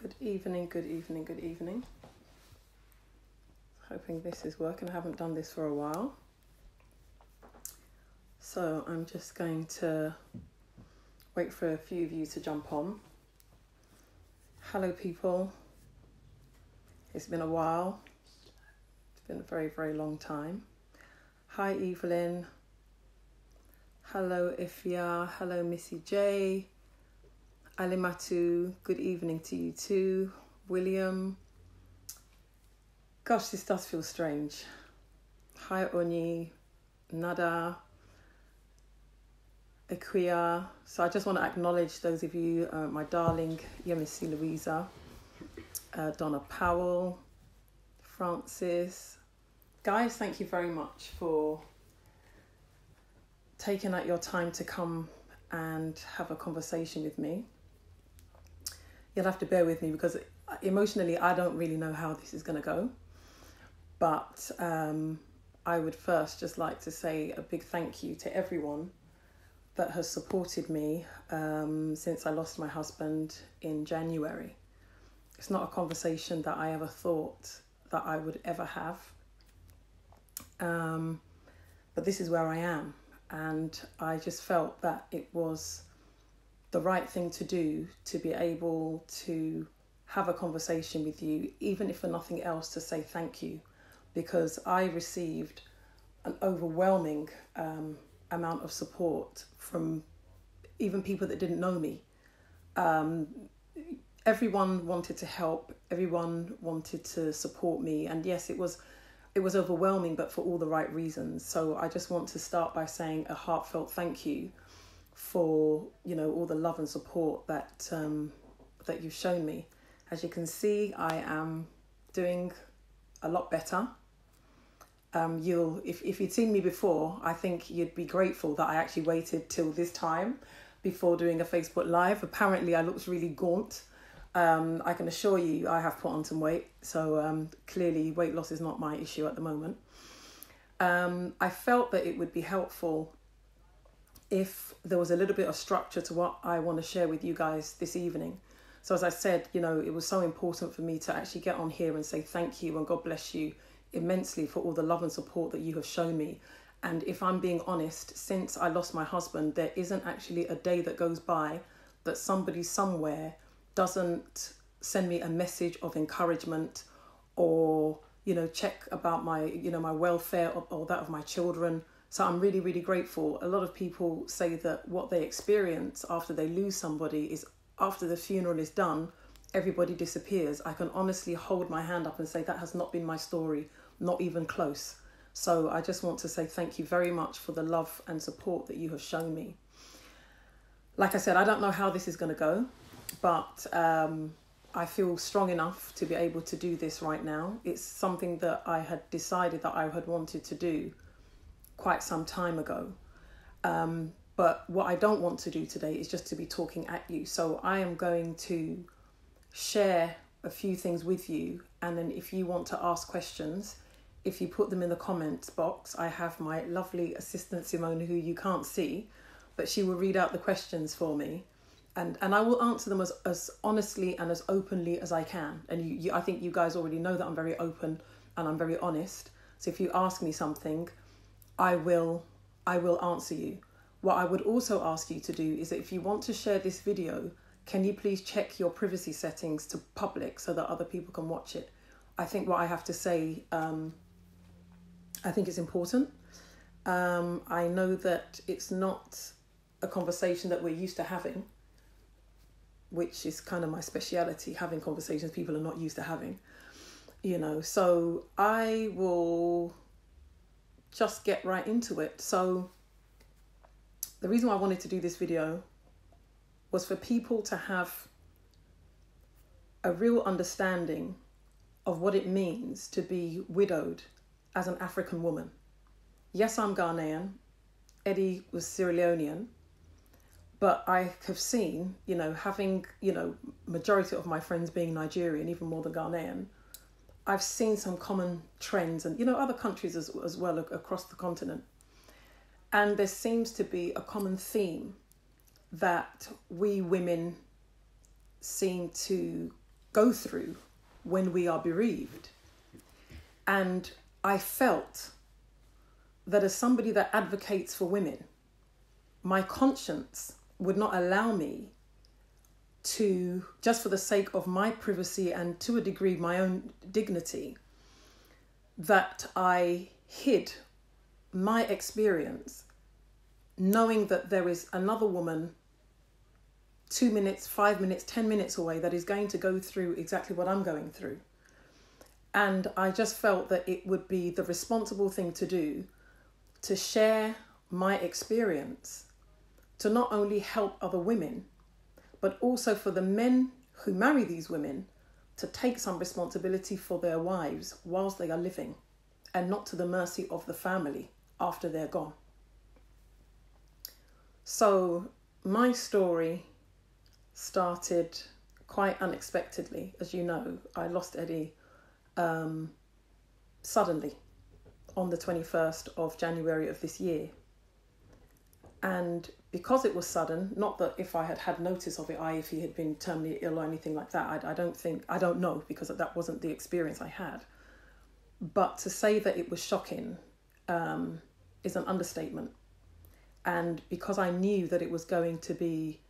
Good evening, good evening, good evening. Hoping this is working. I haven't done this for a while. So I'm just going to wait for a few of you to jump on. Hello, people. It's been a while. It's been a very, very long time. Hi, Evelyn. Hello, Ifya. Hello, Missy J. Alimatu, good evening to you too. William. Gosh, this does feel strange. Hi, Oni. Nada. Equia. So I just want to acknowledge those of you, my darling, M Sillah, Donna Powell, Francis. Guys, thank you very much for taking out your time to come and have a conversation with me. You'll have to bear with me because emotionally I don't really know how this is going to go. But I would first just like to say a big thank you to everyone that has supported me since I lost my husband in January. It's not a conversation that I ever thought that I would ever have. But this is where I am. And I just felt that it was the right thing to do to be able to have a conversation with you, even if for nothing else, to say thank you, because I received an overwhelming amount of support from even people that didn't know me. Everyone wanted to help, everyone wanted to support me, and yes, it was overwhelming, but for all the right reasons. So I just want to start by saying a heartfelt thank you for, all the love and support that you've shown me. As you can see, I am doing a lot better. If you'd seen me before, I think you'd be grateful that I actually waited till this time before doing a Facebook Live. Apparently, I looked really gaunt. I can assure you I have put on some weight. So clearly, weight loss is not my issue at the moment. I felt that it would be helpful if there was a little bit of structure to what I want to share with you guys this evening. So as I said, it was so important for me to actually get on here and say thank you and God bless you immensely for all the love and support that you have shown me. And if I'm being honest, since I lost my husband, there isn't actually a day that goes by that somebody somewhere doesn't send me a message of encouragement or, check about my, my welfare or that of my children. So I'm really, really grateful. A lot of people say that what they experience after they lose somebody is after the funeral is done, everybody disappears. I can honestly hold my hand up and say that has not been my story, not even close. So I just want to say thank you very much for the love and support that you have shown me. Like I said, I don't know how this is going to go, but I feel strong enough to be able to do this right now. It's something that I had decided that I had wanted to do quite some time ago. But what I don't want to do today is just to be talking at you. So I am going to share a few things with you. And then if you want to ask questions, if you put them in the comments box, I have my lovely assistant Simone, who you can't see, but she will read out the questions for me. And I will answer them as honestly and as openly as I can. And I think you guys already know that I'm very open and I'm very honest. So if you ask me something, I will answer you. What I would also ask you to do is that if you want to share this video, can you please check your privacy settings to public so that other people can watch it? I think what I have to say, I think it's important. I know that it's not a conversation that we're used to having, which is kind of my speciality, having conversations people are not used to having, So I will just get right into it. So the reason why I wanted to do this video was for people to have a real understanding of what it means to be widowed as an African woman. Yes, I'm Ghanaian. Eddie was Sierra Leonean. But I have seen, having, majority of my friends being Nigerian, even more than Ghanaian, I've seen some common trends and, other countries as well across the continent. And there seems to be a common theme that we women seem to go through when we are bereaved. And I felt that as somebody that advocates for women, my conscience would not allow me to, just for the sake of my privacy and to a degree my own dignity, that I hid my experience, knowing that there is another woman 2 minutes, 5 minutes, 10 minutes away that is going to go through exactly what I'm going through. And I just felt that it would be the responsible thing to do to share my experience, to not only help other women, but also for the men who marry these women to take some responsibility for their wives whilst they are living, and not to the mercy of the family after they're gone. So my story started quite unexpectedly. As you know, I lost Eddie suddenly on the 21st of January of this year. And because it was sudden, not that if I had had notice of it, if he had been terminally ill or anything like that, I don't know, because that wasn't the experience I had. But to say that it was shocking is an understatement. And because I knew that it was going to be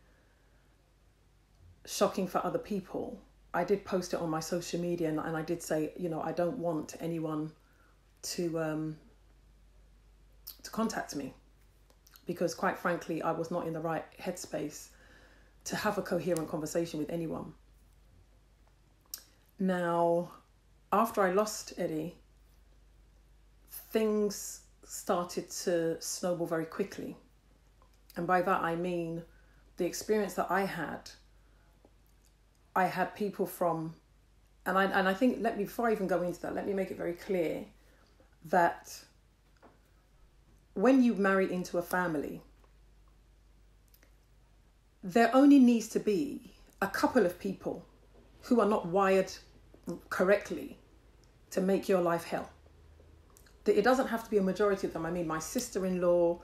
shocking for other people, I did post it on my social media, and I did say, I don't want anyone to contact me, because quite frankly, I was not in the right headspace to have a coherent conversation with anyone. Now, after I lost Eddie, things started to snowball very quickly. And by that, I mean the experience that I had people from, and I think, before I even go into that, let me make it very clear that when you marry into a family, there only needs to be a couple of people who are not wired correctly to make your life hell. It doesn't have to be a majority of them. I mean, my sister-in-law,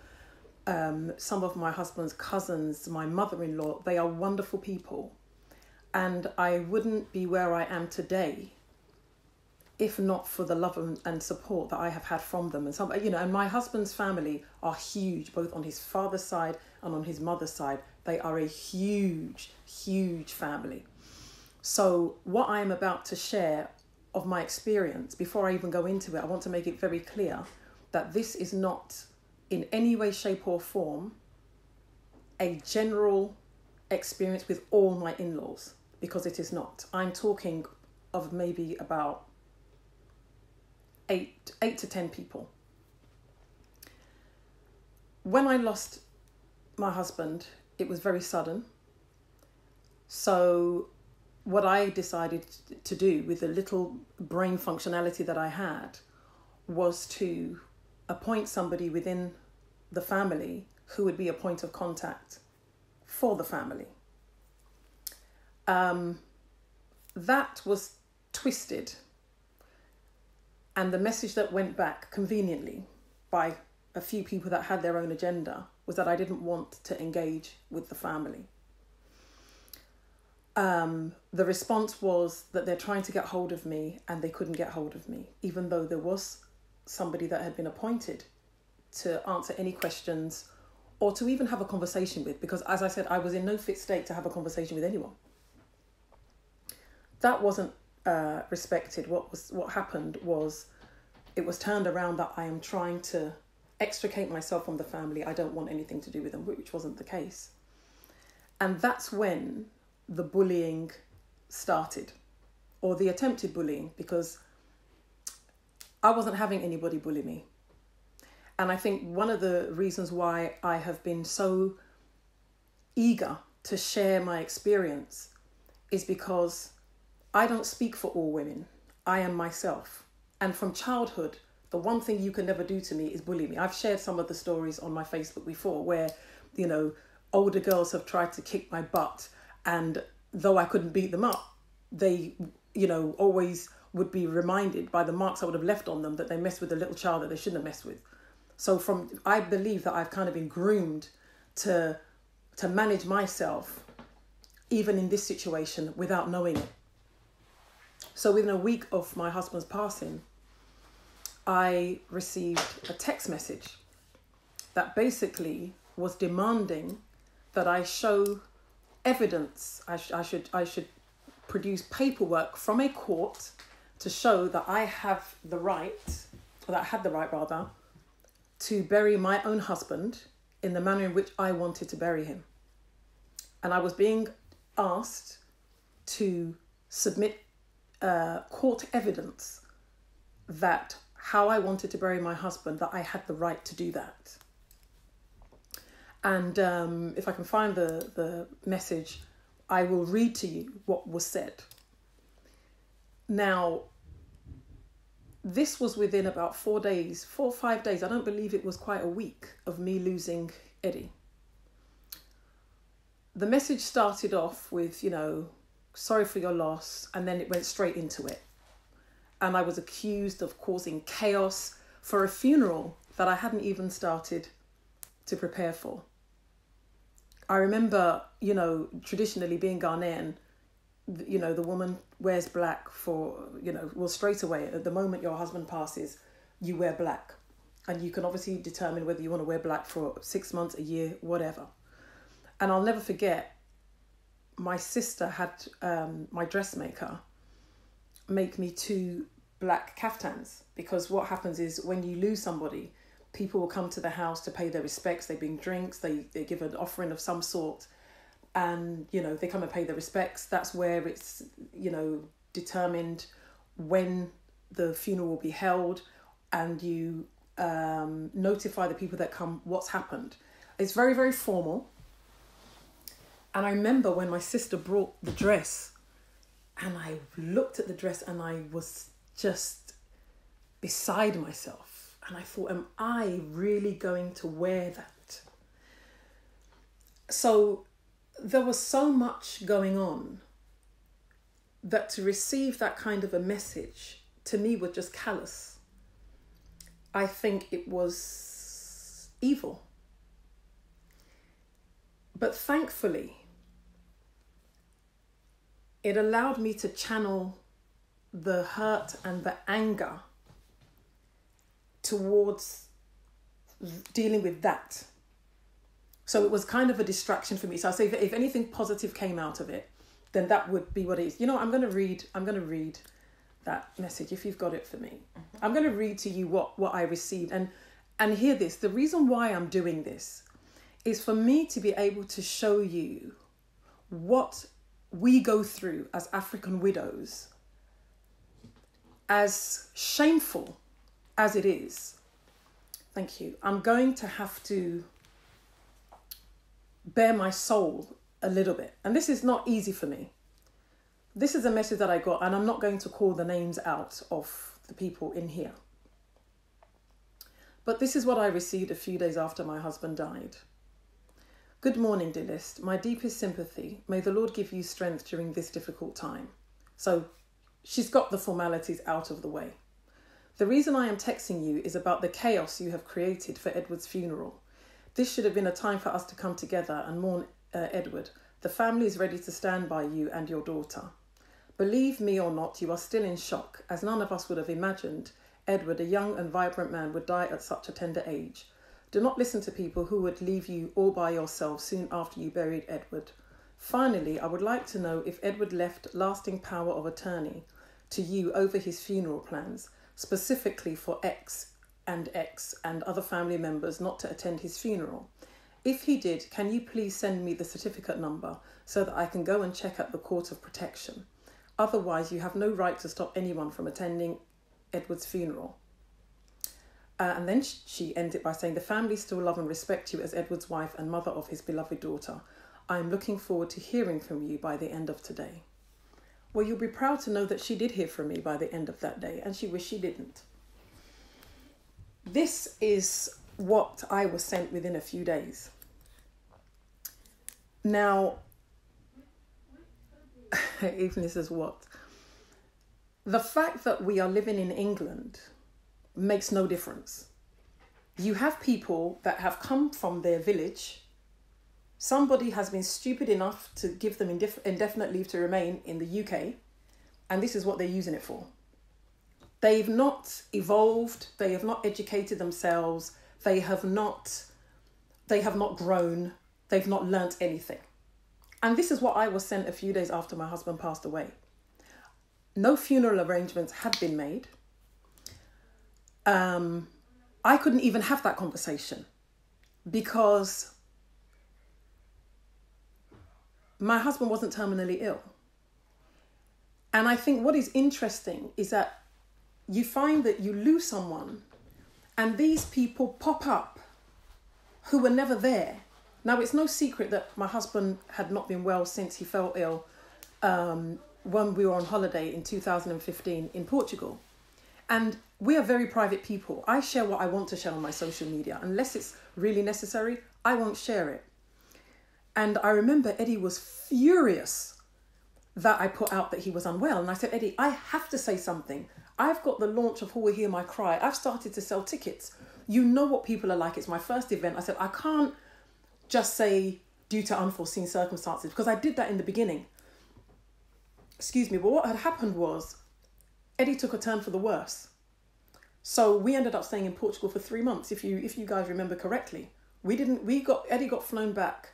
some of my husband's cousins, my mother-in-law, they are wonderful people. And I wouldn't be where I am today if not for the love and support that I have had from them. And my husband's family are huge, both on his father's side and on his mother's side. They are a huge, huge family. So what I'm about to share of my experience, before I even go into it, I want to make it very clear that this is not in any way, shape or form a general experience with all my in-laws, because it is not. I'm talking of maybe about 8 to 10 people. When I lost my husband, it was very sudden. So what I decided to do with the little brain functionality that I had was to appoint somebody within the family who would be a point of contact for the family. That was twisted. And the message that went back conveniently by a few people that had their own agenda was that I didn't want to engage with the family. The response was that they're trying to get hold of me and they couldn't get hold of me, even though there was somebody that had been appointed to answer any questions or to even have a conversation with, because as I said, I was in no fit state to have a conversation with anyone. That wasn't respected. What happened was it was turned around that I am trying to extricate myself from the family. I don't want anything to do with them, which wasn't the case. And that's when the bullying started, or the attempted bullying, because I wasn't having anybody bully me. And I think one of the reasons why I have been so eager to share my experience is because I don't speak for all women. I am myself. And from childhood, the one thing you can never do to me is bully me. I've shared some of the stories on my Facebook before where, older girls have tried to kick my butt. And though I couldn't beat them up, they, always would be reminded by the marks I would have left on them that they messed with a little child that they shouldn't have messed with. So I believe that I've kind of been groomed to manage myself, even in this situation, without knowing it. So within a week of my husband's passing, I received a text message that basically was demanding that I show evidence. I should produce paperwork from a court to show that I have the right, or that I had the right rather, to bury my own husband in the manner in which I wanted to bury him. And I was being asked to submit court evidence that how I wanted to bury my husband, that I had the right to do that. And if I can find the message, I will read to you what was said. Now, this was within about 4 or 5 days. I don't believe it was quite a week of me losing Eddie. The message started off with, sorry for your loss, and then it went straight into it. And I was accused of causing chaos for a funeral that I hadn't even started to prepare for. I remember, traditionally being Ghanaian, the woman wears black for, straight away, at the moment your husband passes, you wear black. And you can obviously determine whether you want to wear black for 6 months, a year, whatever. And I'll never forget, my sister had my dressmaker make me 2 black kaftans, because what happens is when you lose somebody, people will come to the house to pay their respects. They bring drinks, they give an offering of some sort, and they come and pay their respects. That's where it's determined when the funeral will be held, and you notify the people that come what's happened. It's very, very formal. And I remember when my sister brought the dress, and I looked at the dress and I was just beside myself. And I thought, am I really going to wear that? So there was so much going on that to receive that kind of a message, to me, was just callous. I think it was evil. But thankfully, it allowed me to channel the hurt and the anger towards dealing with that. So it was kind of a distraction for me. So I say, if anything positive came out of it, then that would be what it is. I'm going to read that message if you've got it for me. Mm-hmm. I'm going to read to you what I received, and hear this. The reason why I'm doing this is for me to be able to show you what we go through as African widows, as shameful as it is. Thank you. I'm going to have to bare my soul a little bit. And this is not easy for me. This is a message that I got, and I'm not going to call the names out of the people in here. But this is what I received a few days after my husband died. Good morning, dear List. My deepest sympathy. May the Lord give you strength during this difficult time. So she's got the formalities out of the way. The reason I am texting you is about the chaos you have created for Edward's funeral. This should have been a time for us to come together and mourn Edward. The family is ready to stand by you and your daughter. Believe me or not, you are still in shock, as none of us would have imagined Edward, a young and vibrant man, would die at such a tender age. Do not listen to people who would leave you all by yourself soon after you buried Edward. Finally, I would like to know if Edward left lasting power of attorney to you over his funeral plans, specifically for X and other family members not to attend his funeral. If he did, can you please send me the certificate number so that I can go and check at the Court of Protection? Otherwise, you have no right to stop anyone from attending Edward's funeral. And then she ended by saying, the family still love and respect you as Edward's wife and mother of his beloved daughter. I am looking forward to hearing from you by the end of today. Well, you'll be proud to know that she did hear from me by the end of that day, and she wished she didn't. This is what I was sent within a few days. Now, even this is what? The fact that we are living in England makes no difference. You have people that have come from their village. Somebody has been stupid enough to give them indefinite leave to remain in the UK, and this is what they're using it for. They've not evolved. They have not educated themselves. They have not grown. They've not learnt anything. And this is what I was sent a few days after my husband passed away. No funeral arrangements had been made. I couldn't even have that conversation because my husband wasn't terminally ill. And I think what is interesting is that you find that you lose someone and these people pop up who were never there. Now, it's no secret that my husband had not been well since he fell ill when we were on holiday in 2015 in Portugal. And we are very private people. I share what I want to share on my social media. Unless it's really necessary, I won't share it. And I remember Eddie was furious that I put out that he was unwell. And I said, Eddie, I have to say something. I've got the launch of Who Will Hear My Cry. I've started to sell tickets. You know what people are like. It's my first event. I said, I can't just say due to unforeseen circumstances, because I did that in the beginning. Excuse me. But what had happened was Eddie took a turn for the worse. So we ended up staying in Portugal for 3 months. If you guys remember correctly, Eddie got flown back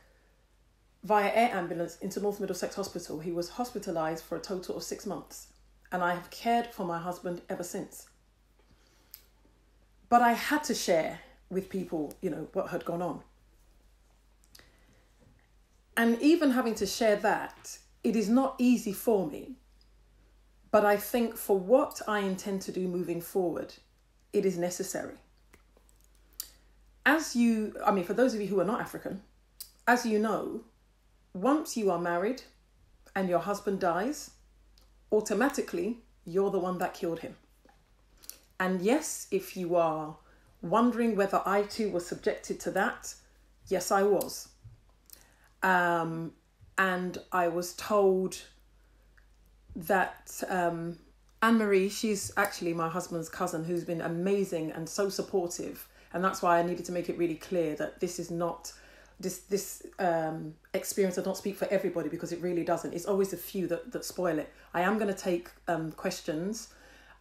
via air ambulance into North Middlesex Hospital. He was hospitalised for a total of 6 months. And I have cared for my husband ever since. But I had to share with people, what had gone on. And even having to share that, it is not easy for me. But I think for what I intend to do moving forward, it is necessary. For those of you who are not African, as you know, once you are married and your husband dies, automatically you're the one that killed him. And yes, if you are wondering whether I too was subjected to that, yes, I was. And I was told that Anne-Marie, she's actually my husband's cousin, who's been amazing and so supportive. And that's why I needed to make it really clear that this is not, this experience does not speak for everybody, because it really doesn't. It's always a few that spoil it. I am going to take questions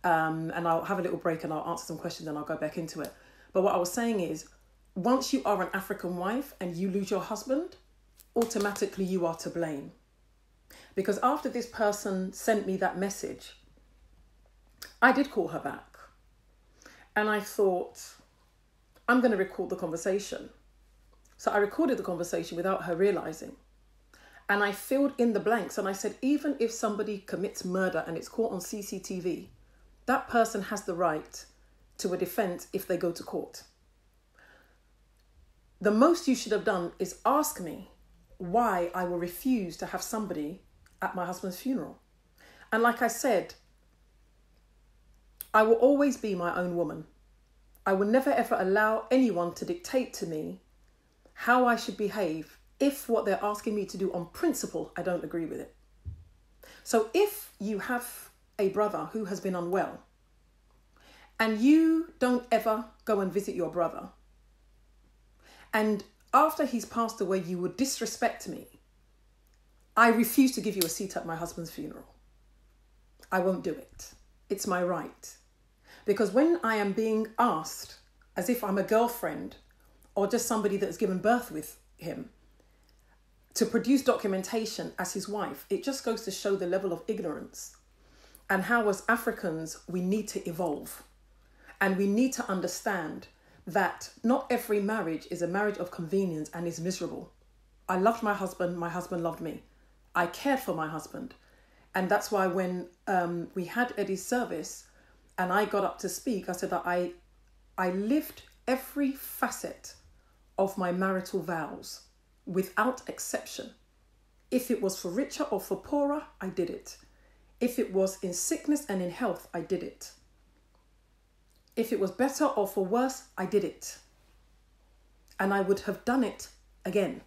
and I'll have a little break and I'll answer some questions and I'll go back into it. But what I was saying is, once you are an African wife and you lose your husband, automatically you are to blame. Because after this person sent me that message, I did call her back. And I thought, I'm going to record the conversation. So I recorded the conversation without her realising. And I filled in the blanks and I said, even if somebody commits murder and it's caught on CCTV, that person has the right to a defence if they go to court. The most you should have done is ask me why I will refuse to have somebody at my husband's funeral. And like I said, I will always be my own woman. I will never ever allow anyone to dictate to me how I should behave if what they're asking me to do on principle, I don't agree with it. So if you have a brother who has been unwell and you don't ever go and visit your brother, and after he's passed away, you would disrespect me, I refuse to give you a seat at my husband's funeral. I won't do it. It's my right. Because when I am being asked, as if I'm a girlfriend or just somebody that's given birth with him, to produce documentation as his wife, it just goes to show the level of ignorance and how as Africans we need to evolve. And we need to understand that not every marriage is a marriage of convenience and is miserable. I loved my husband loved me. I cared for my husband. And that's why when we had Eddie's service and I got up to speak, I said that I lived every facet of my marital vows without exception. If it was for richer or for poorer, I did it. If it was in sickness and in health, I did it. If it was better or for worse, I did it. And I would have done it again.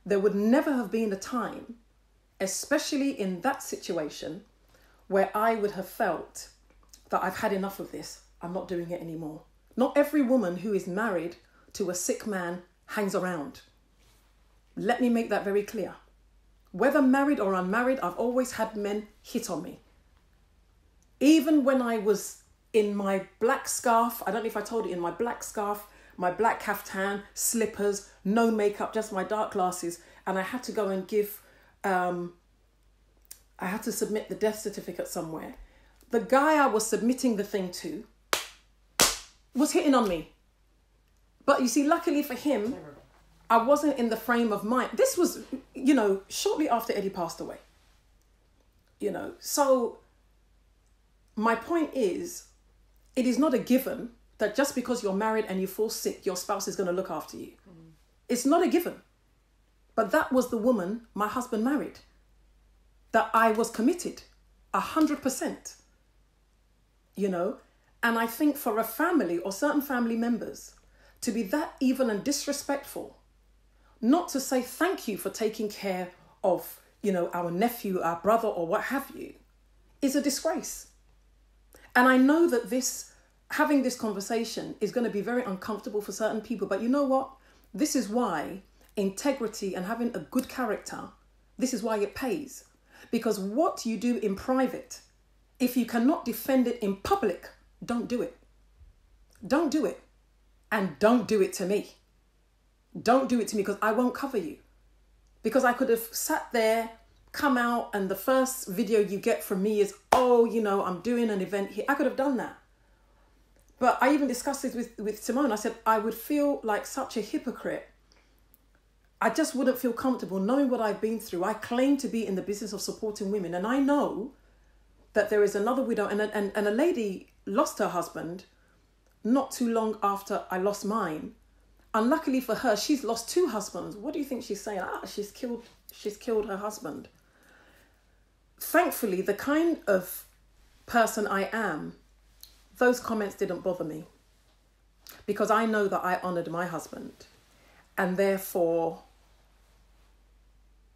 There would never have been a time, especially in that situation, where I would have felt that I've had enough of this. I'm not doing it anymore. Not every woman who is married to a sick man hangs around. Let me make that very clear. Whether married or unmarried, I've always had men hit on me. Even when I was in my black scarf, I don't know if I told you, in my black scarf, my black kaftan, slippers, no makeup, just my dark glasses, and I had to go and give, I had to submit the death certificate somewhere. The guy I was submitting the thing to was hitting on me. But you see, luckily for him, I wasn't in the frame of mind. This was, you know, shortly after Eddie passed away. You know, so my point is, it is not a given that just because you're married and you fall sick, your spouse is going to look after you. It's not a given. But that was the woman my husband married, that I was committed 100%. You know, and I think for a family or certain family members to be that evil and disrespectful, not to say thank you for taking care of, you know, our nephew, our brother, or what have you, is a disgrace. And I know that having this conversation is going to be very uncomfortable for certain people, but you know what? This is why integrity and having a good character, this is why it pays. Because what you do in private, if you cannot defend it in public, don't do it. Don't do it. And don't do it to me. Don't do it to me, because I won't cover you. Because I could have sat there, come out, and the first video you get from me is, oh, you know, I'm doing an event here. I could have done that. But I even discussed this with Simone. I said, I would feel like such a hypocrite. I just wouldn't feel comfortable knowing what I've been through. I claim to be in the business of supporting women. And I know that there is another widow, and a lady lost her husband not too long after I lost mine. Unluckily for her, she's lost 2 husbands. What do you think she's saying? She's killed her husband. Thankfully, the kind of person I am, those comments didn't bother me, because I know that I honoured my husband, and therefore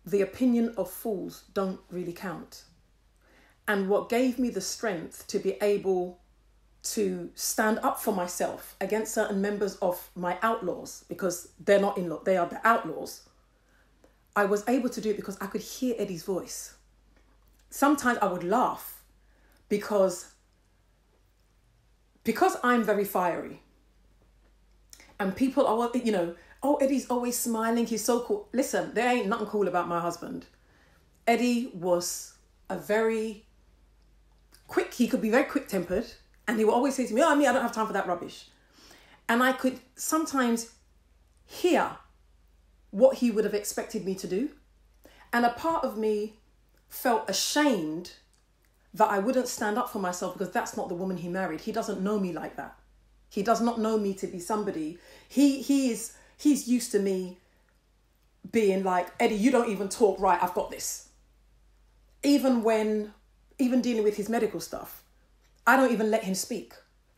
the opinion of fools don't really count. And what gave me the strength to be able to stand up for myself against certain members of my outlaws, because they're not in-law, they are the outlaws. I was able to do it because I could hear Eddie's voice. Sometimes I would laugh because I'm very fiery. And people are, you know, oh, Eddie's always smiling, he's so cool. Listen, there ain't nothing cool about my husband. Eddie was a very he could be very quick-tempered, and he would always say to me, oh, I don't have time for that rubbish. And I could sometimes hear what he would have expected me to do. And a part of me felt ashamed that I wouldn't stand up for myself, because that's not the woman he married. He doesn't know me like that. He does not know me to be somebody. He's used to me being like, Eddie, you don't even talk right, I've got this. Even dealing with his medical stuff, I don't even let him speak.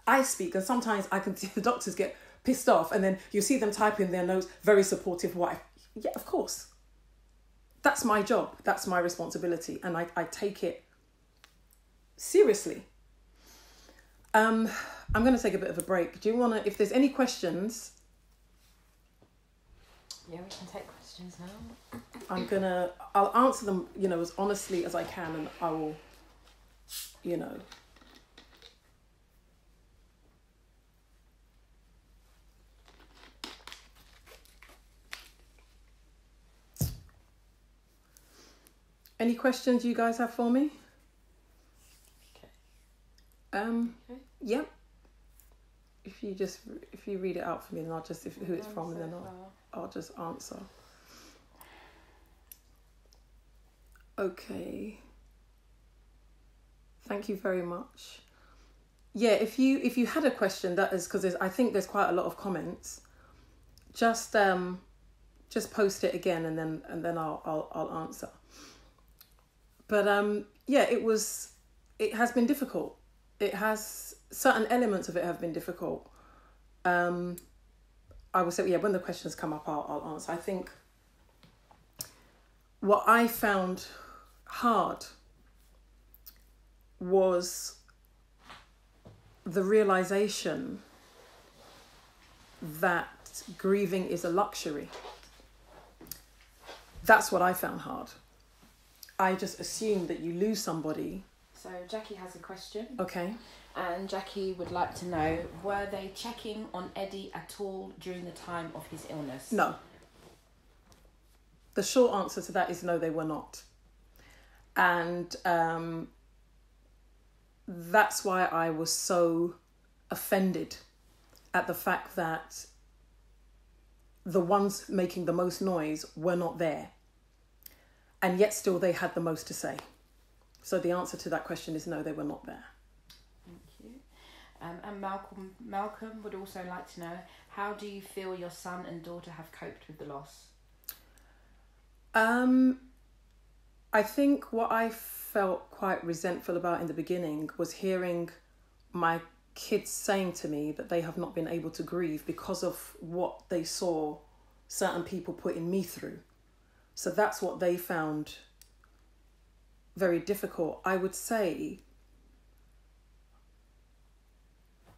I speak, and sometimes I can see the doctors get pissed off, and then you see them type in their notes, very supportive wife. Yeah, of course. That's my job. That's my responsibility. And I take it seriously. I'm going to take a bit of a break. Do you want to, if there's any questions? Yeah, we can take questions now. I'll answer them, you know, as honestly as I can, and I will, you know. Any questions you guys have for me? Okay. Yep. If you read it out for me, and I'll just, who it's from, and then I'll just answer. Okay. Thank you very much. Yeah, if you had a question, that is because I think there's quite a lot of comments. Just post it again, and then I'll answer. But yeah, it has been difficult. It has, certain elements of it have been difficult. I will say, yeah, when the questions come up, I'll answer. I think what I found hard was the realization that grieving is a luxury. That's what I found hard. I just assumed that you lose somebody, So Jackie has a question. Okay. And Jackie would like to know, were they checking on Eddie at all during the time of his illness? No. The short answer to that is no, they were not. And that's why I was so offended at the fact that the ones making the most noise were not there. And yet still they had the most to say. So the answer to that question is no, they were not there. Thank you. And Malcolm would also like to know, how do you feel your son and daughter have coped with the loss? I think what I felt quite resentful about in the beginning was hearing my kids saying to me that they have not been able to grieve because of what they saw certain people putting me through. So that's what they found very difficult. I would say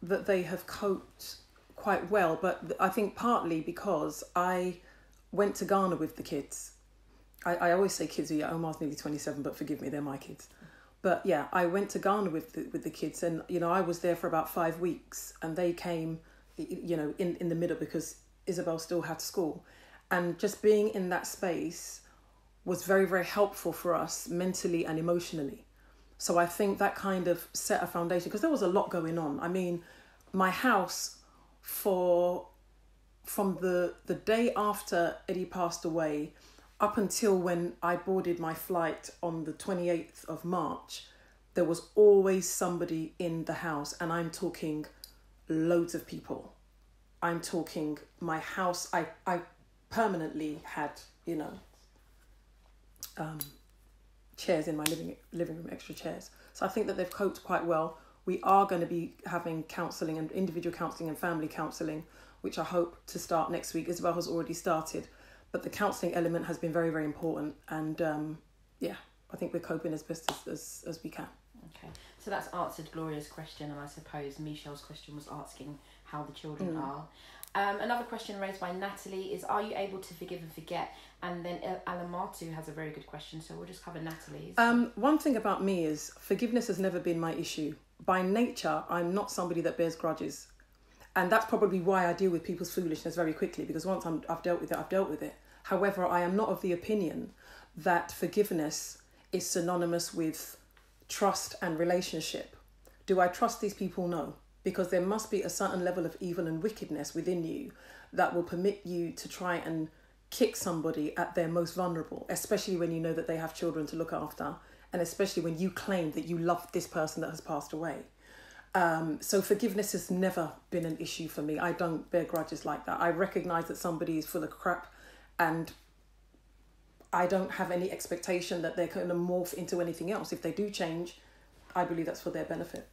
that they have coped quite well, but I think partly because I went to Ghana with the kids. I always say kids, Omar's nearly 27, but forgive me, they're my kids. But yeah, I went to Ghana with the kids, and, you know, I was there for about 5 weeks, and they came, you know, in the middle because Isabel still had school. And just being in that space was very, very helpful for us mentally and emotionally. So I think that kind of set a foundation, because there was a lot going on. I mean, my house from the day after Eddie passed away up until when I boarded my flight on the 28th of March, there was always somebody in the house. And I'm talking loads of people. I'm talking my house. I permanently had, you know, chairs in my living room, extra chairs. So I think that they've coped quite well. We are going to be having counselling and individual counselling and family counselling, which I hope to start next week. Isabel has already started. But the counselling element has been very, very important. And yeah, I think we're coping as best as we can. Okay, so that's answered Gloria's question, and I suppose Michelle's question was asking how the children are. Another question raised by Natalie is, are you able to forgive and forget? And then Alamatu has a very good question, so we'll just cover Natalie's. One thing about me is forgiveness has never been my issue. By nature, I'm not somebody that bears grudges. And that's probably why I deal with people's foolishness very quickly, because once I've dealt with it, I've dealt with it. However, I am not of the opinion that forgiveness is synonymous with trust and relationship. Do I trust these people? No. Because there must be a certain level of evil and wickedness within you that will permit you to try and kick somebody at their most vulnerable, especially when you know that they have children to look after, and especially when you claim that you love this person that has passed away. So forgiveness has never been an issue for me. I don't bear grudges like that. I recognise that somebody is full of crap, and I don't have any expectation that they're going to morph into anything else. If they do change, I believe that's for their benefit.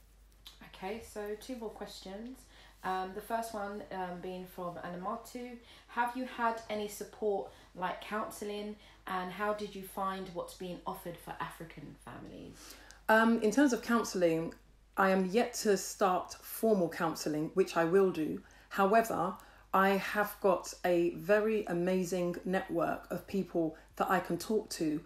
Okay, so 2 more questions. The first one being from Anamatu. Have you had any support like counselling, and how did you find what's being offered for African families? In terms of counselling, I am yet to start formal counselling, which I will do. However, I have got a very amazing network of people that I can talk to.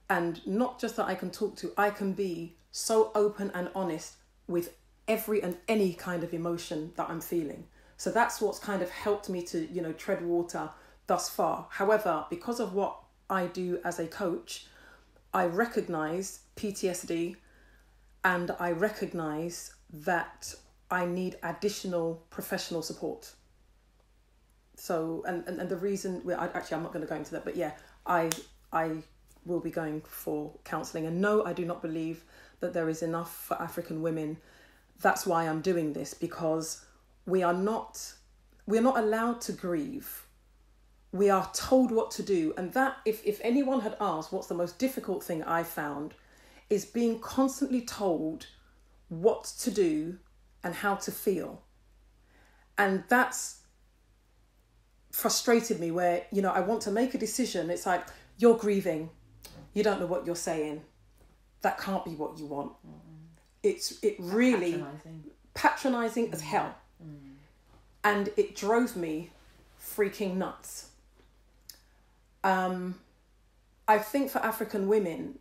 And not just that I can talk to, I can be so open and honest with every and any kind of emotion that I'm feeling. So that's what's kind of helped me to, you know, tread water thus far. However, because of what I do as a coach, I recognise PTSD, and I recognise that I need additional professional support. So, and the reason, well, I'm not going to go into that, but yeah, I will be going for counselling. And no, I do not believe that there is enough for African women. That's why I'm doing this, because we're not allowed to grieve. We are told what to do. And that, if anyone had asked what's the most difficult thing I found, is being constantly told what to do and how to feel. And that's frustrated me, where, you know, I want to make a decision. It's like, you're grieving. You don't know what you're saying. That can't be what you want. It really patronising as hell. And it drove me freaking nuts. I think for African women,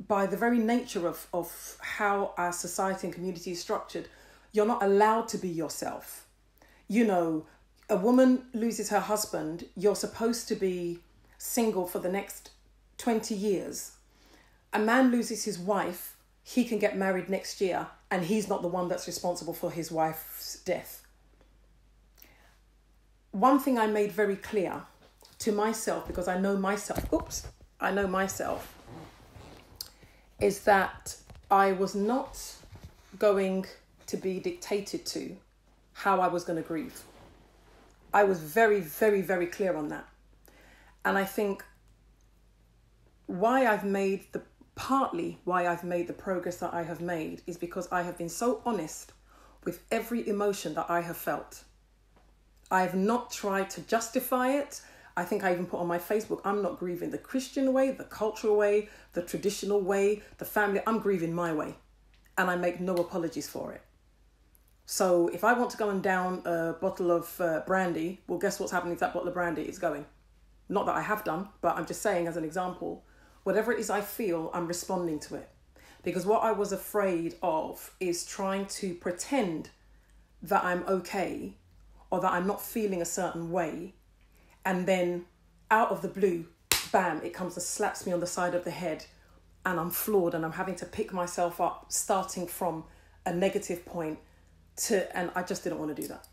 by the very nature of how our society and community is structured, you're not allowed to be yourself. You know, a woman loses her husband, you're supposed to be single for the next 20 years. A man loses his wife, he can get married next year, and he's not the one that's responsible for his wife's death. One thing I made very clear to myself, because I know myself, is that I was not going to be dictated to how I was going to grieve. I was very, very, very clear on that. And I think partly why I've made the progress that I have made is because I have been so honest with every emotion that I have felt. I have not tried to justify it. I think I even put on my Facebook, I'm not grieving the Christian way, the cultural way, the traditional way, the family. I'm grieving my way. And I make no apologies for it. So if I want to go and down a bottle of brandy, well, guess what's happening to that bottle of brandy? It's going. Not that I have done, but I'm just saying as an example, whatever it is I feel, I'm responding to it. Because what I was afraid of is trying to pretend that I'm okay or that I'm not feeling a certain way. And then out of the blue, bam, it comes and slaps me on the side of the head and I'm floored and I'm having to pick myself up starting from a negative point and I just didn't want to do that.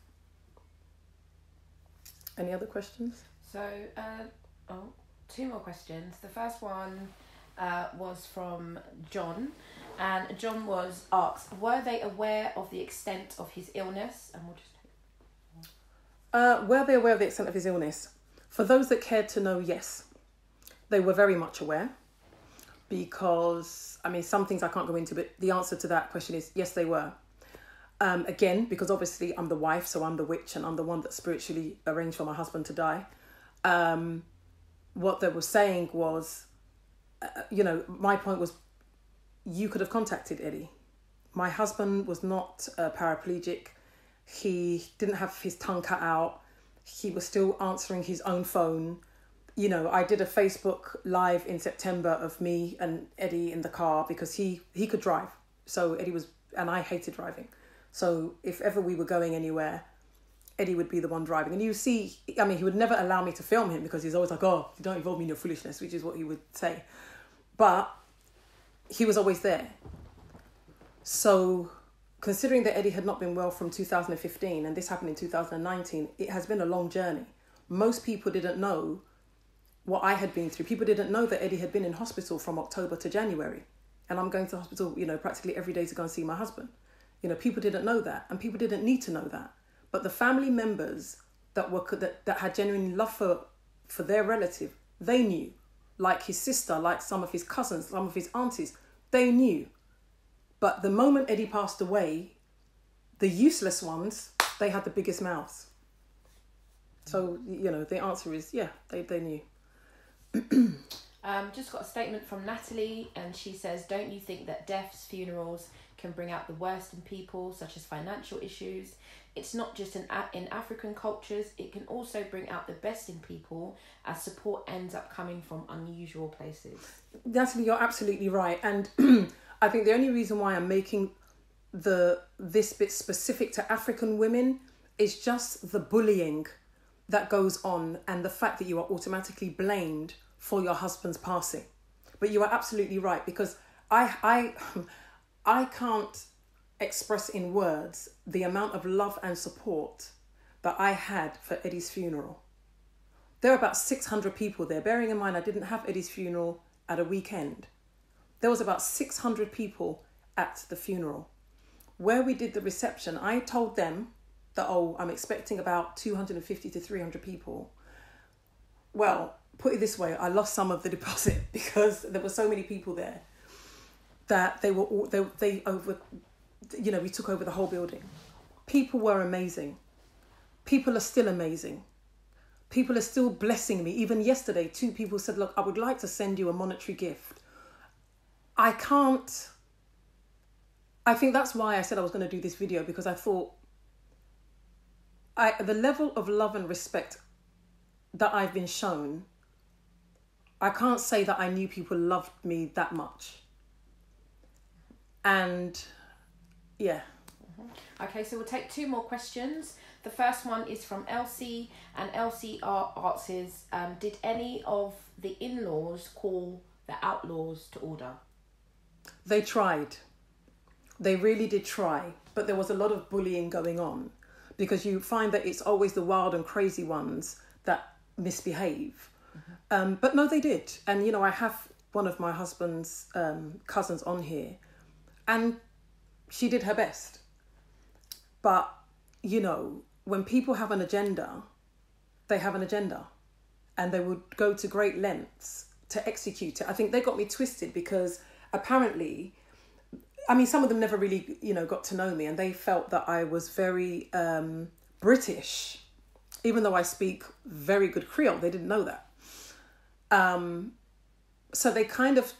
Any other questions? So, two more questions. The first one was from John, and John was asked, were they aware of the extent of his illness? And we'll just were they aware of the extent of his illness? For those that cared to know, yes. They were very much aware because, I mean, some things I can't go into, but the answer to that question is yes, they were. Again, because obviously I'm the wife, so I'm the witch and I'm the one that spiritually arranged for my husband to die. What they were saying was, my point was, you could have contacted Eddie. My husband was not paraplegic. He didn't have his tongue cut out. He was still answering his own phone. You know, I did a Facebook live in September of me and Eddie in the car because he could drive. So Eddie was, and I hated driving. So if ever we were going anywhere, Eddie would be the one driving. And you see, I mean, he would never allow me to film him because he's always like, oh, you don't involve me in your foolishness, which is what he would say. But he was always there. So considering that Eddie had not been well from 2015 and this happened in 2019, it has been a long journey. Most people didn't know what I had been through. People didn't know that Eddie had been in hospital from October to January. And I'm going to hospital, practically every day to go and see my husband. People didn't know that and people didn't need to know that. But the family members that had genuine love for their relative, they knew. Like his sister, like some of his cousins, some of his aunties, they knew. But the moment Eddie passed away, the useless ones, they had the biggest mouths. So, the answer is, yeah, they knew. Just got a statement from Natalie, and she says, don't you think that deaths, funerals can bring out the worst in people, such as financial issues? It's not just in African cultures, it can also bring out the best in people as support ends up coming from unusual places. Natalie, you're absolutely right. And I think the only reason why I'm making this bit specific to African women is just the bullying that goes on and the fact that you are automatically blamed for your husband's passing. But you are absolutely right, because I can't express in words the amount of love and support that I had for Eddie's funeral. There were about 600 people there. Bearing in mind, I didn't have Eddie's funeral at a weekend. There was about 600 people at the funeral. Where we did the reception, I told them that, I'm expecting about 250 to 300 people. Well, put it this way, I lost some of the deposit because there were so many people there that we took over the whole building. People were amazing. People are still amazing. People are still blessing me. Even yesterday, 2 people said, look, I would like to send you a monetary gift. I think that's why I said I was going to do this video, because I thought the level of love and respect that I've been shown, I can't say that I knew people loved me that much. And yeah. Okay, so we'll take 2 more questions. The first one is from Elsie, and Elsie asks, did any of the in-laws call the outlaws to order? They tried. They really did try, but there was a lot of bullying going on, because you find that it's always the wild and crazy ones that misbehave. But no, they did. And, I have one of my husband's cousins on here, and she did her best. But, when people have an agenda, they have an agenda, and they would go to great lengths to execute it. I think they got me twisted because apparently, some of them never really, got to know me, and they felt that I was very British, even though I speak very good Creole. They didn't know that. So they kind of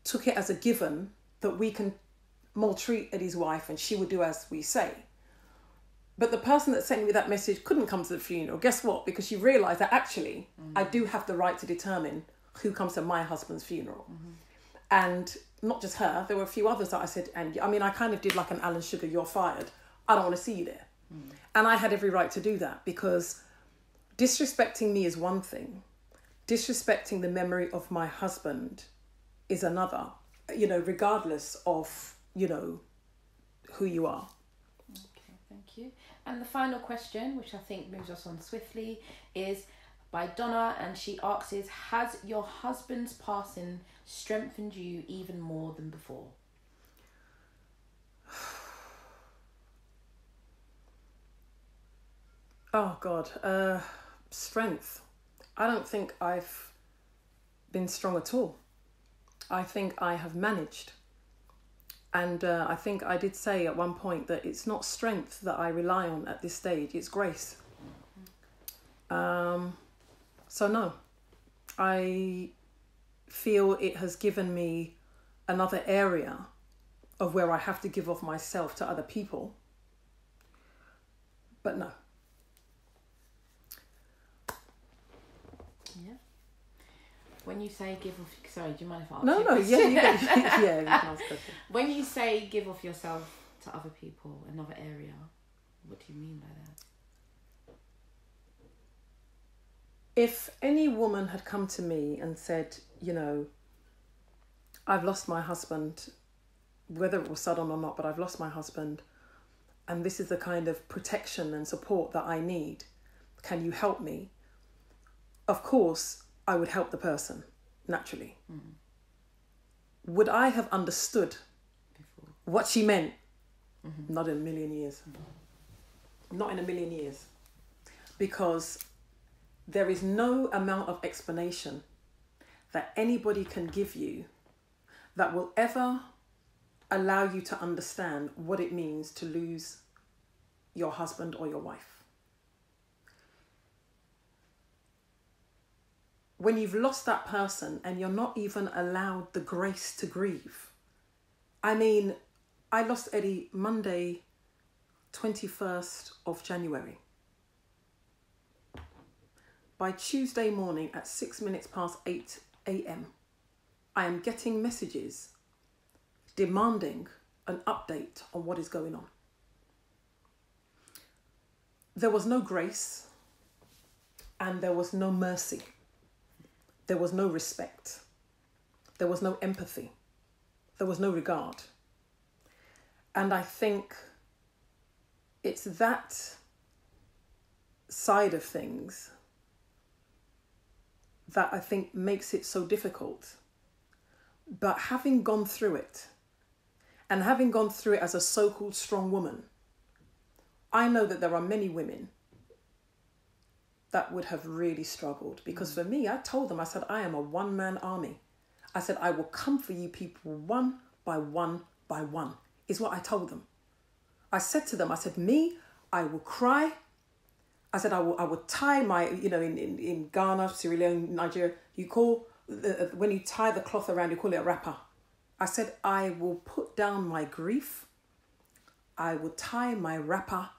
took it as a given that we can maltreat Eddie's wife and she would do as we say. But the person that sent me that message couldn't come to the funeral. Guess what? Because she realised that actually I do have the right to determine who comes to my husband's funeral. And not just her, there were a few others that I said, I kind of did like an Alan Sugar, you're fired. I don't want to see you there. And I had every right to do that, because disrespecting me is one thing. Disrespecting the memory of my husband is another, regardless of, who you are. Okay, thank you. And the final question, which I think moves us on swiftly, is by Donna, and she asks, has your husband's passing strengthened you even more than before? Oh God, strength. I don't think I've been strong at all. I think I have managed. And I think I did say at one point that it's not strength that I rely on at this stage, it's grace. So no, I feel it has given me another area of where I have to give of myself to other people. But no. Yeah. When you say give off, sorry, do you mind if I ask No, you a no, question? you can ask questions. When you say give off yourself to other people, another area, what do you mean by that? If any woman had come to me and said, I've lost my husband, whether it was sudden or not, but I've lost my husband, and this is the kind of protection and support that I need, can you help me? Of course, I would help the person, naturally. Would I have understood Before. what she meant? Not in a million years. Not in a million years. Because there is no amount of explanation that anybody can give you that will ever allow you to understand what it means to lose your husband or your wife. When you've lost that person and you're not even allowed the grace to grieve. I lost Eddie Monday, 21st of January. By Tuesday morning at 6 minutes past 8 a.m, I am getting messages demanding an update on what is going on. There was no grace and there was no mercy. There was no respect. There was no empathy. There was no regard. And I think it's that side of things that I think makes it so difficult. But having gone through it, and having gone through it as a so-called strong woman, I know that there are many women that would have really struggled. Because for me, I told them, I said, I am a one-man army. I said, I will come for you people one by one by one, is what I told them. I said to them, I said, me, I will cry. I said, I will tie my, in Ghana, Sierra Leone, Nigeria, you call, when you tie the cloth around, you call it a wrapper. I said, I will put down my grief. I will tie my wrapper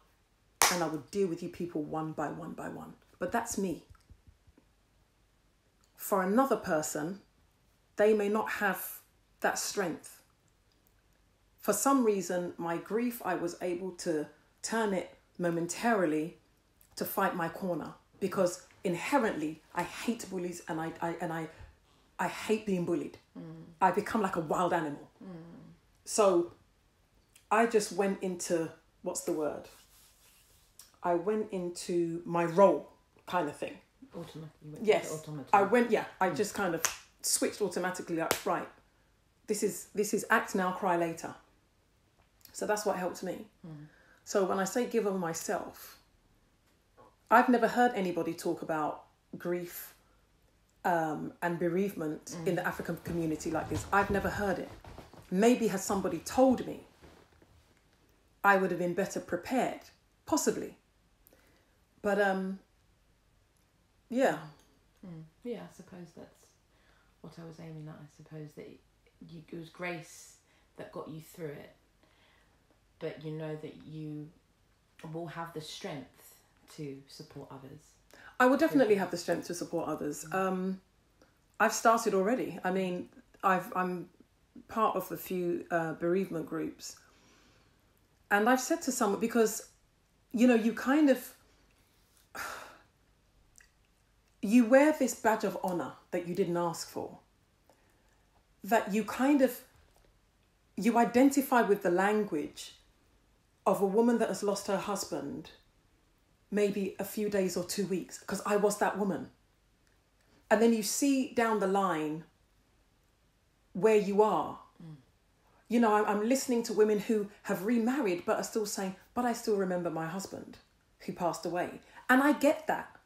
and I will deal with you people one by one by one. But that's me. For another person, they may not have that strength. for some reason, my grief, I was able to turn it momentarily to fight my corner, because inherently I hate bullies, and I hate being bullied. I become like a wild animal. So I just went into, what's the word? I went into my role kind of thing. Yes. I just kind of switched automatically, like, right, this is act now, cry later. So that's what helped me. So when I say give of myself, I've never heard anybody talk about grief and bereavement in the African community like this. I've never heard it. Maybe had somebody told me, I would have been better prepared, possibly. But yeah. Yeah, I suppose that's what I was aiming at. I suppose that it was grace that got you through it, but you know that you will have the strength to support others. I will definitely have the strength to support others. I've started already. I mean, I'm part of a few bereavement groups, and I've said to someone, because, you know, you kind of, you wear this badge of honor that you didn't ask for, that you kind of, you identify with the language of a woman that has lost her husband maybe a few days or 2 weeks, because I was that woman. And then you see down the line where you are. You know, I'm listening to women who have remarried but are still saying, but I still remember my husband who passed away. And I get that.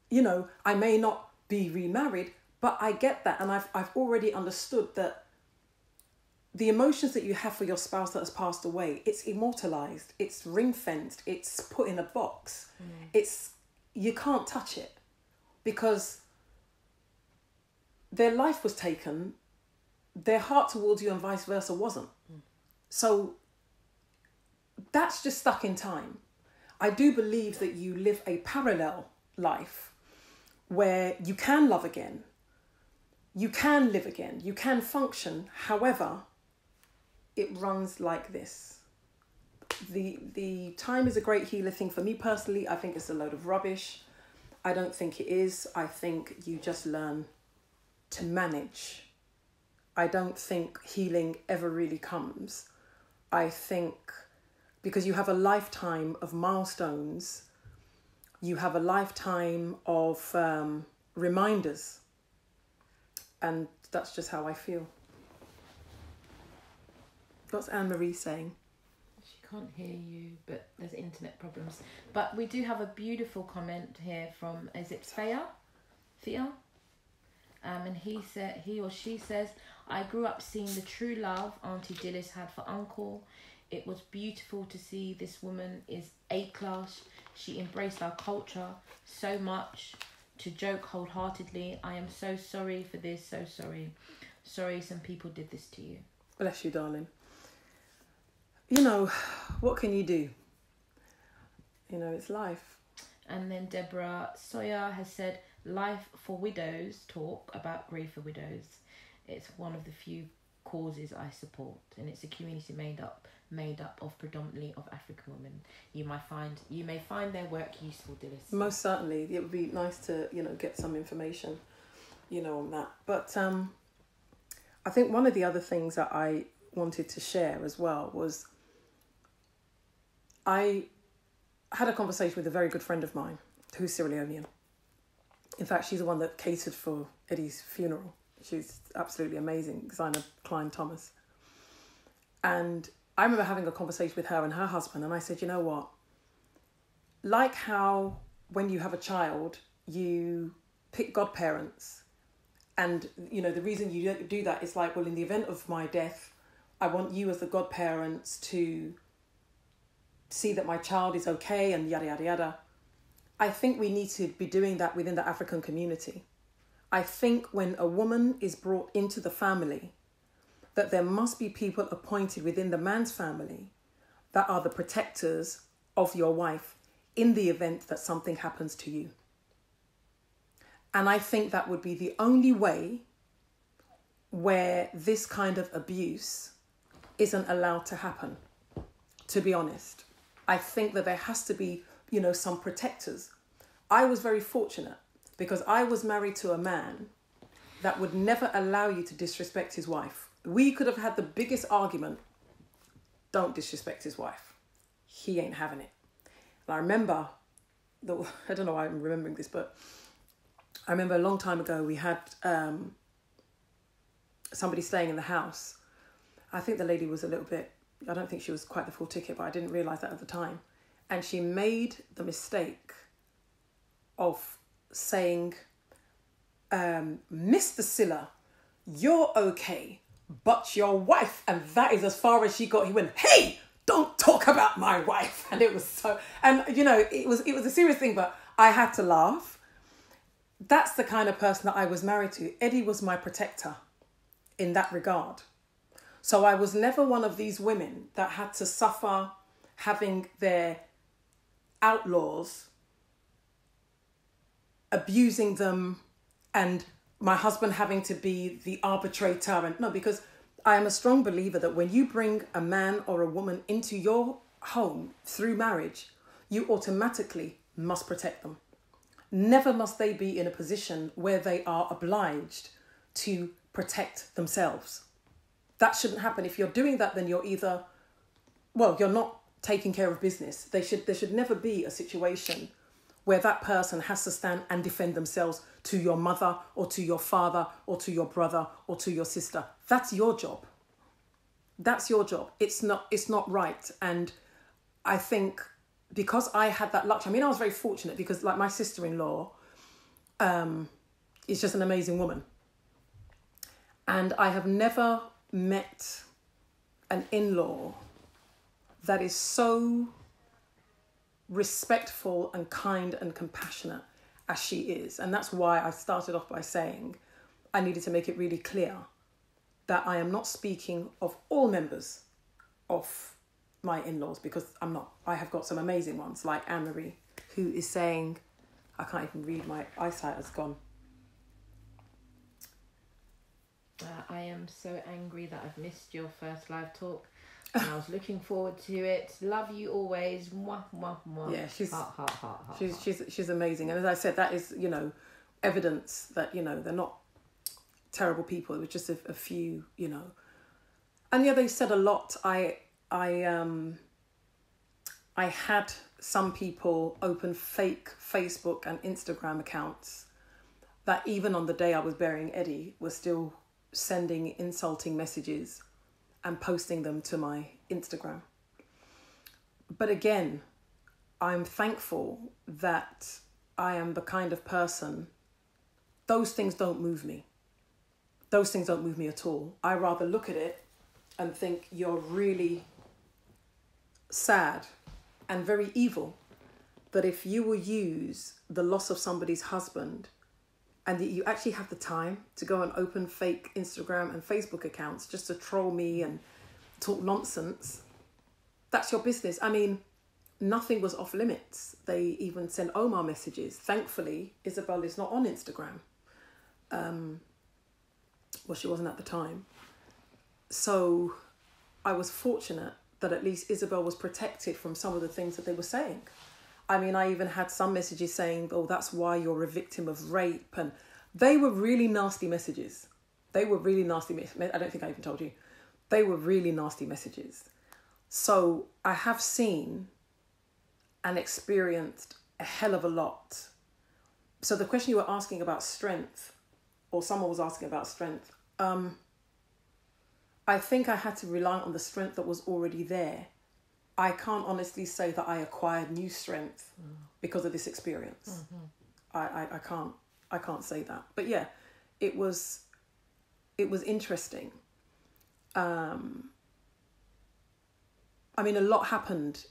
You know, I may not be remarried, but I get that. And I've already understood that the emotions that you have for your spouse that has passed away, it's immortalized, it's ring-fenced, it's put in a box. You can't touch it, because their life was taken, their heart towards you and vice versa wasn't. So that's just stuck in time. I do believe that you live a parallel life where you can love again, you can live again, you can function. However, it runs like this. The time is a great healer thing. For me personally, I think it's a load of rubbish. I don't think it is. I think you just learn to manage. I don't think healing ever really comes. I think because you have a lifetime of milestones, you have a lifetime of reminders. And that's just how I feel. What's Anne-Marie saying? She can't hear you, but there's internet problems. But we do have a beautiful comment here from, is it Thea? And he or she says, I grew up seeing the true love Auntie Dillis had for Uncle. It was beautiful to see this woman is A-class. She embraced our culture so much. To joke wholeheartedly, I am so sorry for this, so sorry. Sorry some people did this to you. Bless you, darling. You know, what can you do? You know, it's life. And then Deborah Sawyer has said, Life for Widows talk about grief for widows. It's one of the few causes I support, and it's a community made up of predominantly of African women. You may find their work useful, Dillis. Most certainly. It would be nice to, you know, get some information, you know, on that. But I think one of the other things that I wanted to share as well was I had a conversation with a very good friend of mine who's Sierra Leonean. In fact, she's the one that catered for Eddie's funeral. She's absolutely amazing, designer Klein Thomas. And I remember having a conversation with her and her husband, and I said, you know what? Like how when you have a child, you pick godparents, and, you know, the reason you do that is like, well, in the event of my death, I want you as the godparents to see that my child is okay and yada, yada, yada. I think we need to be doing that within the African community. I think when a woman is brought into the family, that there must be people appointed within the man's family that are the protectors of your wife in the event that something happens to you. And I think that would be the only way where this kind of abuse isn't allowed to happen, to be honest. I think that there has to be, you know, some protectors. I was very fortunate because I was married to a man that would never allow you to disrespect his wife. We could have had the biggest argument. Don't disrespect his wife. He ain't having it. And I remember, I don't know why I'm remembering this, but I remember a long time ago we had somebody staying in the house. I think the lady was a little bit, I don't think she was quite the full ticket, but I didn't realise that at the time. And she made the mistake of saying, Mr. Sillah, you're okay, but your wife, and that is as far as she got. He went, hey, don't talk about my wife. And it was so, and you know, it was a serious thing, but I had to laugh. That's the kind of person that I was married to. Eddie was my protector in that regard. So I was never one of these women that had to suffer having their outlaws abusing them and my husband having to be the arbitrator. And no, because I am a strong believer that when you bring a man or a woman into your home through marriage, you automatically must protect them. Never must they be in a position where they are obliged to protect themselves. That shouldn't happen. If you're doing that, then you're either, well, you're not taking care of business. There should never be a situation where that person has to stand and defend themselves to your mother or to your father or to your brother or to your sister. That's your job. That's your job. It's not right. And I think because I had that luxury, I mean, I was very fortunate because like my sister-in-law is just an amazing woman. And I have never met an in-law that is so respectful and kind and compassionate as she is. And that's why I started off by saying I needed to make it really clear that I am not speaking of all members of my in-laws, because I'm not. I have got some amazing ones like Anne-Marie, who is saying, I can't even read, my eyesight has gone. I am so angry that I've missed your first live talk. And I was looking forward to it. Love you always. Mwah, mwah, mwah. Yeah, she's heart. She's amazing. And as I said, that is, you know, evidence that, you know, they're not terrible people. It was just a few, you know. And yeah, they said a lot. I had some people open fake Facebook and Instagram accounts that even on the day I was burying Eddie were still sending insulting messages and posting them to my Instagram. But again, I'm thankful that I am the kind of person, those things don't move me. Those things don't move me at all. I rather look at it and think you're really sad and very evil that if you will use the loss of somebody's husband and that you actually have the time to go and open fake Instagram and Facebook accounts just to troll me and talk nonsense, that's your business. I mean, nothing was off limits. They even sent Omar messages. Thankfully, Isabel is not on Instagram. Well, she wasn't at the time. So I was fortunate that at least Isabel was protected from some of the things that they were saying. I mean, I even had some messages saying, oh, that's why you're a victim of rape. And they were really nasty messages. They were really nasty. I don't think I even told you. They were really nasty messages. So I have seen and experienced a hell of a lot. So the question you were asking about strength, or someone was asking about strength, I think I had to rely on the strength that was already there. I can't honestly say that I acquired new strength because of this experience. Mm-hmm. I can't say that. But yeah, it was interesting. I mean, a lot happened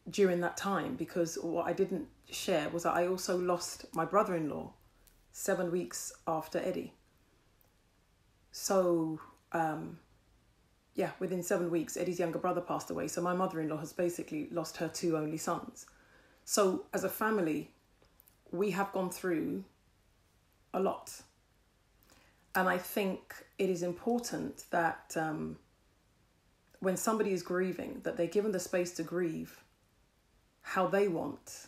during that time, because what I didn't share was that I also lost my brother-in-law 7 weeks after Eddie. So, yeah, within 7 weeks, Eddie's younger brother passed away. So my mother-in-law has basically lost her 2 only sons. So as a family, we have gone through a lot. And I think it is important that when somebody is grieving, that they're given the space to grieve how they want,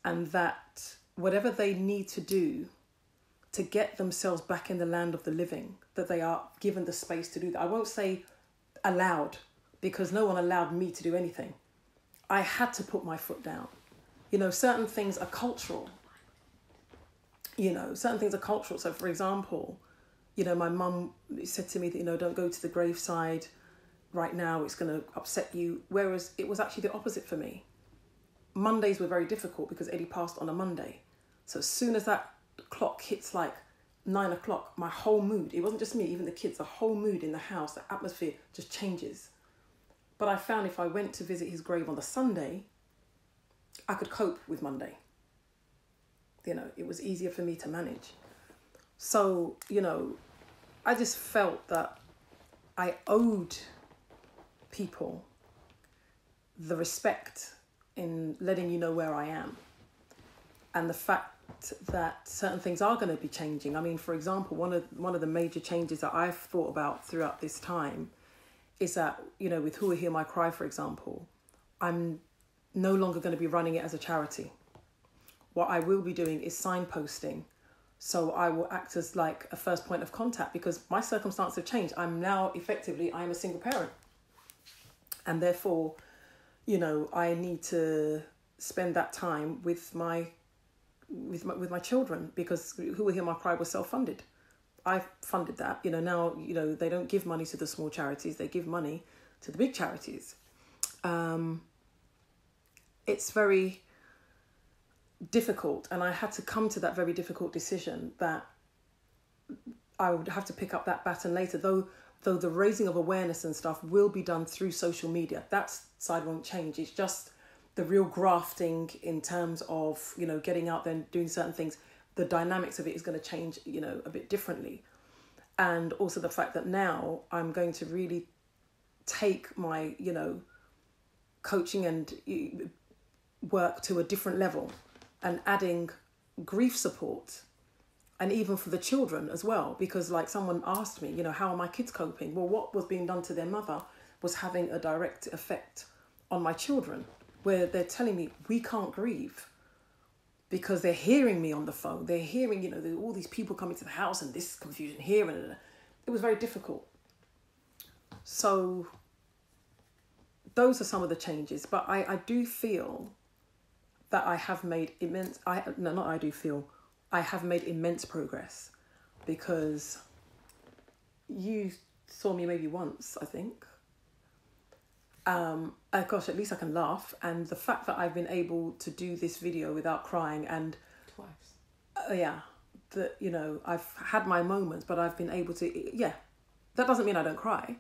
and that whatever they need to do to get themselves back in the land of the living, that they are given the space to do that. I won't say allowed, because no one allowed me to do anything. I had to put my foot down. You know, certain things are cultural. So for example, you know, my mum said to me that, you know, don't go to the graveside right now, it's going to upset you. Whereas it was actually the opposite for me. Mondays were very difficult because Eddie passed on a Monday. So as soon as that clock hits like 9 o'clock, my whole mood, it wasn't just me, even the kids, the whole mood in the house, the atmosphere just changes. But I found if I went to visit his grave on the Sunday, I could cope with Monday. You know, it was easier for me to manage. So, you know, I just felt that I owed people the respect in letting you know where I am. And the fact that certain things are going to be changing. I mean, for example, one of the major changes that I've thought about throughout this time is that, you know, with Who Will Hear My Cry, for example, I'm no longer going to be running it as a charity. What I will be doing is signposting. So I will act as like a first point of contact, because my circumstances have changed. I'm a single parent. And therefore, you know, I need to spend that time with my children, because Who Will Hear My Cry was self-funded. I funded that. You know, now, you know, they don't give money to the small charities, they give money to the big charities. It's very difficult, and I had to come to that very difficult decision that I would have to pick up that baton later, though the raising of awareness and stuff will be done through social media. That side won't change. It's just the real grafting in terms of, you know, getting out there and doing certain things. The dynamics of it is going to change, you know, a bit differently. And also the fact that now I'm going to really take my, you know, coaching and work to a different level, and adding grief support, and even for the children as well. Because like someone asked me, you know, how are my kids coping? Well, what was being done to their mother was having a direct effect on my children, where they're telling me we can't grieve because they're hearing me on the phone. They're hearing, you know, all these people coming to the house and this confusion here. And it was very difficult. So those are some of the changes. But I do feel that I have made I have made immense progress, because you saw me maybe once, I think. Gosh, at least I can laugh. And the fact that I've been able to do this video without crying, and twice. That, you know, I've had my moments, but I've been able to, that doesn't mean I don't cry,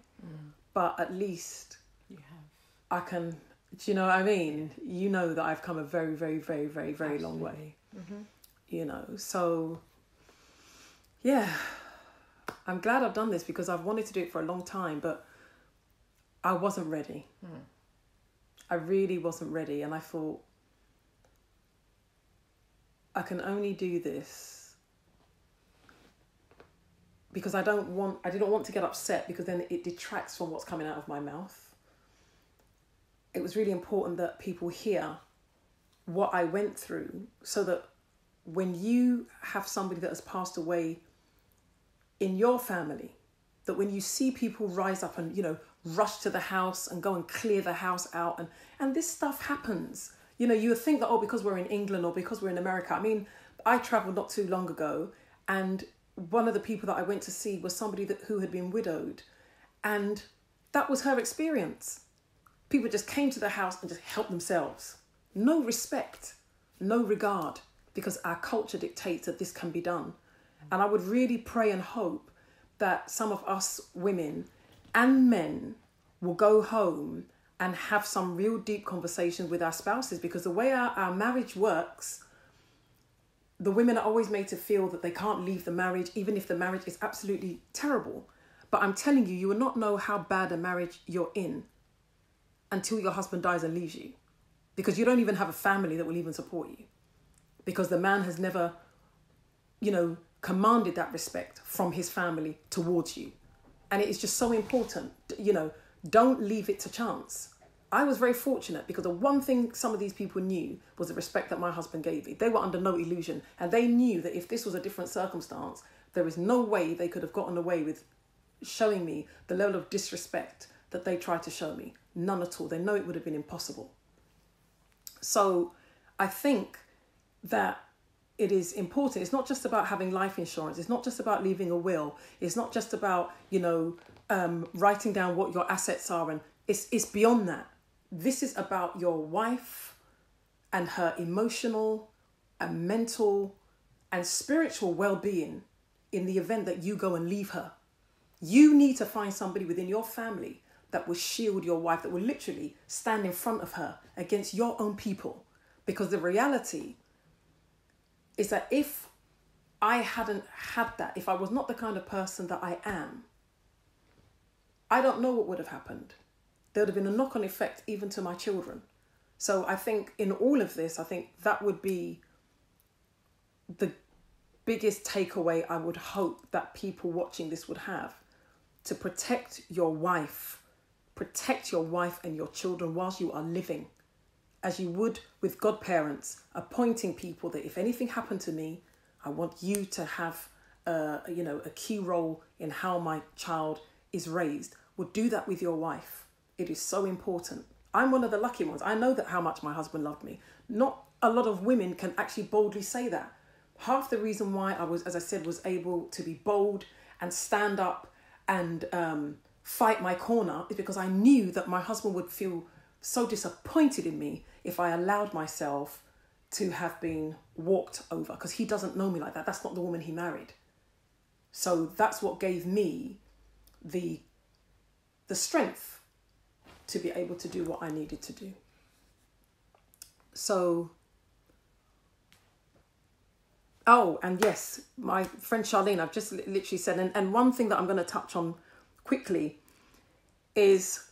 but at least you have. I can, do you know what I mean? You know that I've come a very, very, very, very, very Absolutely. Long way. Mm-hmm. You know, so yeah, I'm glad I've done this, because I've wanted to do it for a long time, but I wasn't ready. I really wasn't ready. And I thought, I can only do this because I didn't want to get upset, because then it detracts from what's coming out of my mouth. It was really important that people hear what I went through, so that when you have somebody that has passed away in your family, that when you see people rise up and, you know, rush to the house and go and clear the house out, and this stuff happens. You know, you would think that, because we're in England or because we're in America. I mean, I travelled not too long ago, and one of the people that I went to see was somebody who had been widowed, and that was her experience. People just came to the house and just helped themselves. No respect, no regard, because our culture dictates that this can be done. And I would really pray and hope that some of us women and men will go home and have some real deep conversations with our spouses, because the way our marriage works, the women are always made to feel that they can't leave the marriage, even if the marriage is absolutely terrible. But I'm telling you, you will not know how bad a marriage you're in until your husband dies and leaves you, because you don't even have a family that will even support you, because the man has never, you know, commanded that respect from his family towards you. And it is just so important, you know, Don't leave it to chance. I was very fortunate because the one thing some of these people knew was the respect that my husband gave me. They were under no illusion, and they knew that if this was a different circumstance, there is no way they could have gotten away with showing me the level of disrespect that they tried to show me. None at all. They know it would have been impossible. So I think that it is important. It's not just about having life insurance. It's not just about leaving a will. It's not just about, writing down what your assets are. And it's beyond that. This is about your wife and her emotional and mental and spiritual well-being in the event that you go and leave her. You need to find somebody within your family that will shield your wife, that will literally stand in front of her against your own people. Because the reality is that if I hadn't had that, if I was not the kind of person that I am, I don't know what would have happened. There would have been a knock-on effect even to my children. So I think in all of this, I think that would be the biggest takeaway I would hope that people watching this would have. To protect your wife and your children whilst you are living, as you would with godparents, appointing people that if anything happened to me, I want you to have a key role in how my child is raised. Would do that with your wife. It is so important. I'm one of the lucky ones. I know that how much my husband loved me. Not a lot of women can actually boldly say that. Half the reason why I was, as I said, was able to be bold and stand up and fight my corner is because I knew that my husband would feel so disappointed in me if I allowed myself to have been walked over, because he doesn't know me like that. That's not the woman he married. So that's what gave me the strength to be able to do what I needed to do. So, and yes, my friend Charlene, I've just literally said, and one thing that I'm going to touch on quickly is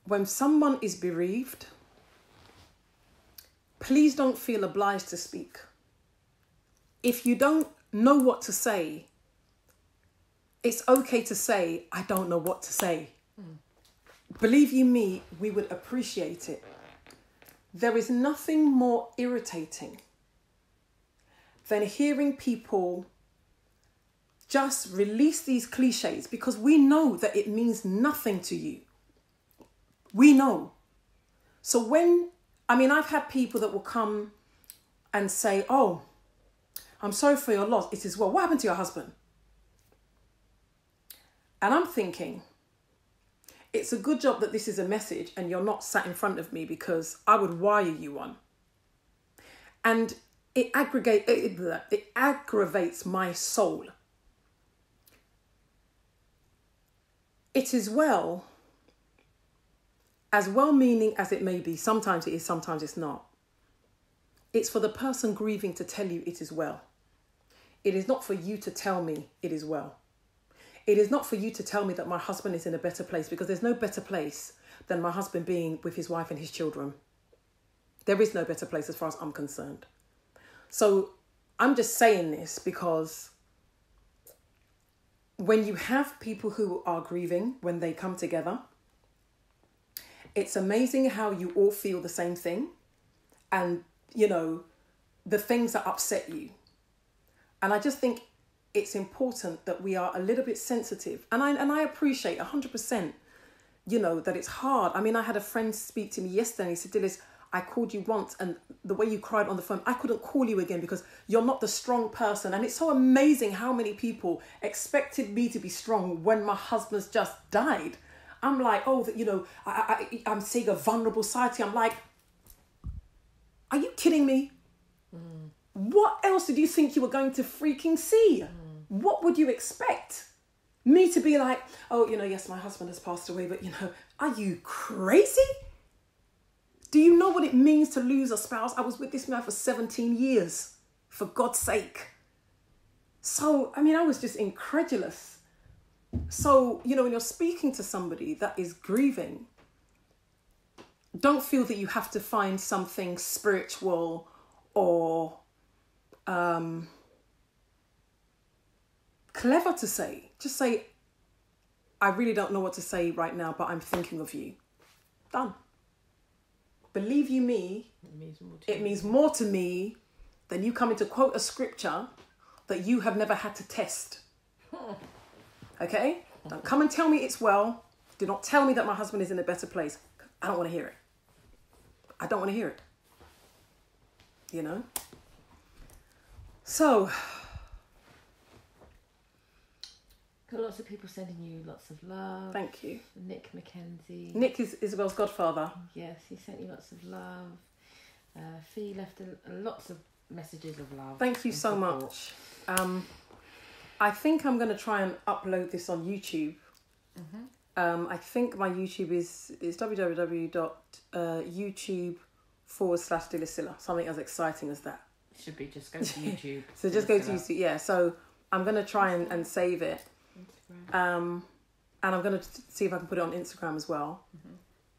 when someone is bereaved, please don't feel obliged to speak. If you don't know what to say, it's okay to say, I don't know what to say. Believe you me, we would appreciate it. There is nothing more irritating than hearing people just release these cliches because we know that it means nothing to you. We know. So I've had people that will come and say, oh, I'm sorry for your loss. It is, well, what happened to your husband? And I'm thinking, it's a good job that this is a message and you're not sat in front of me because I would wire you one. And it aggravates my soul. It is as well-meaning as it may be. Sometimes it is, sometimes it's not. It's for the person grieving to tell you it is well. It is not for you to tell me it is well. It is not for you to tell me that my husband is in a better place, because there's no better place than my husband being with his wife and his children. There is no better place as far as I'm concerned. So I'm just saying this because when you have people who are grieving, when they come together, it's amazing how you all feel the same thing. And, the things that upset you. And I just think it's important that we are a little bit sensitive. And I appreciate 100%, that it's hard. I mean, I had a friend speak to me yesterday and he said, Dillis, I called you once and the way you cried on the phone, I couldn't call you again because you're not the strong person. And it's so amazing how many people expected me to be strong when my husband's just died. I'm like, I'm seeing a vulnerable side to you. I'm like, are you kidding me? Mm. What else did you think you were going to freaking see? Mm. What would you expect? Me to be like, yes, my husband has passed away, but are you crazy? Do you know what it means to lose a spouse? I was with this man for 17 years, for God's sake. So, I was just incredulous. So, when you're speaking to somebody that is grieving, don't feel that you have to find something spiritual or clever to say. Just say, I really don't know what to say right now, but I'm thinking of you. Done. Believe you me, it means more to me than you coming to quote a scripture that you have never had to test. Okay? Don't come and tell me it's well. Do not tell me that my husband is in a better place. I don't want to hear it. I don't want to hear it. You know? So... Got lots of people sending you lots of love. Thank you. Nick McKenzie. Nick is Isabel's godfather. Yes, he sent you lots of love. Fee left lots of messages of love. Thank you so much. I think I'm going to try and upload this on YouTube. I think my YouTube is www.youtube.com/Vilified. Something as exciting as that. It should be just go to YouTube. So just go to YouTube. Yeah, so I'm going to try and save it. And I'm going to see if I can put it on Instagram as well.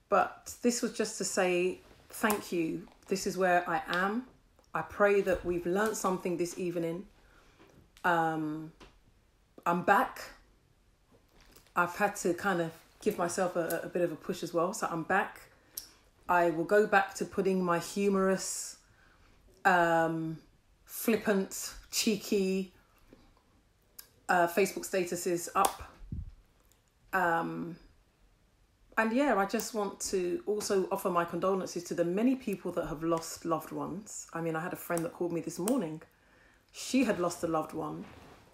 But this was just to say thank you. This is where I am. I pray that we've learnt something this evening. I'm back. I've had to kind of give myself a bit of a push as well. So I'm back. I will go back to putting my humorous, flippant, cheeky Facebook statuses up. And yeah, I just want to also offer my condolences to the many people that have lost loved ones. I mean, I had a friend that called me this morning. She had lost a loved one,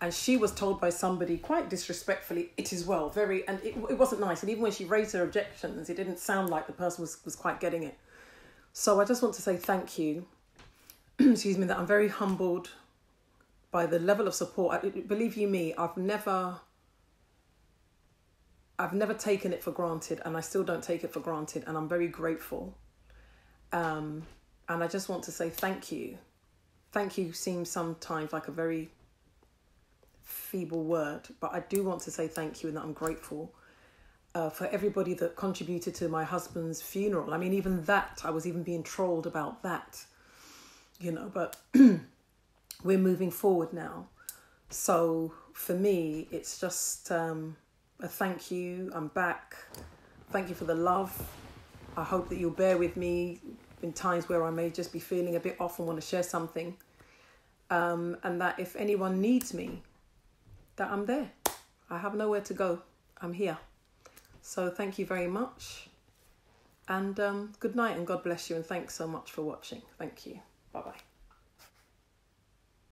and she was told by somebody quite disrespectfully, it is well, and it wasn't nice. And even when she raised her objections, it didn't sound like the person was quite getting it. So I just want to say thank you. Excuse me, that I'm very humbled by the level of support. Believe you me, I've never taken it for granted, and I still don't take it for granted, and I'm very grateful. And I just want to say thank you. Thank you seems sometimes like a very feeble word, but I do want to say thank you, and that I'm grateful for everybody that contributed to my husband's funeral. I mean, even that, I was even being trolled about that, you know, but we're moving forward now. So for me, it's just a thank you. I'm back. Thank you for the love. I hope that you'll bear with me in times where I may just be feeling a bit off and want to share something. And that if anyone needs me, that I'm there. I have nowhere to go. I'm here. So thank you very much. And good night, and God bless you. And thanks so much for watching. Thank you. Bye-bye.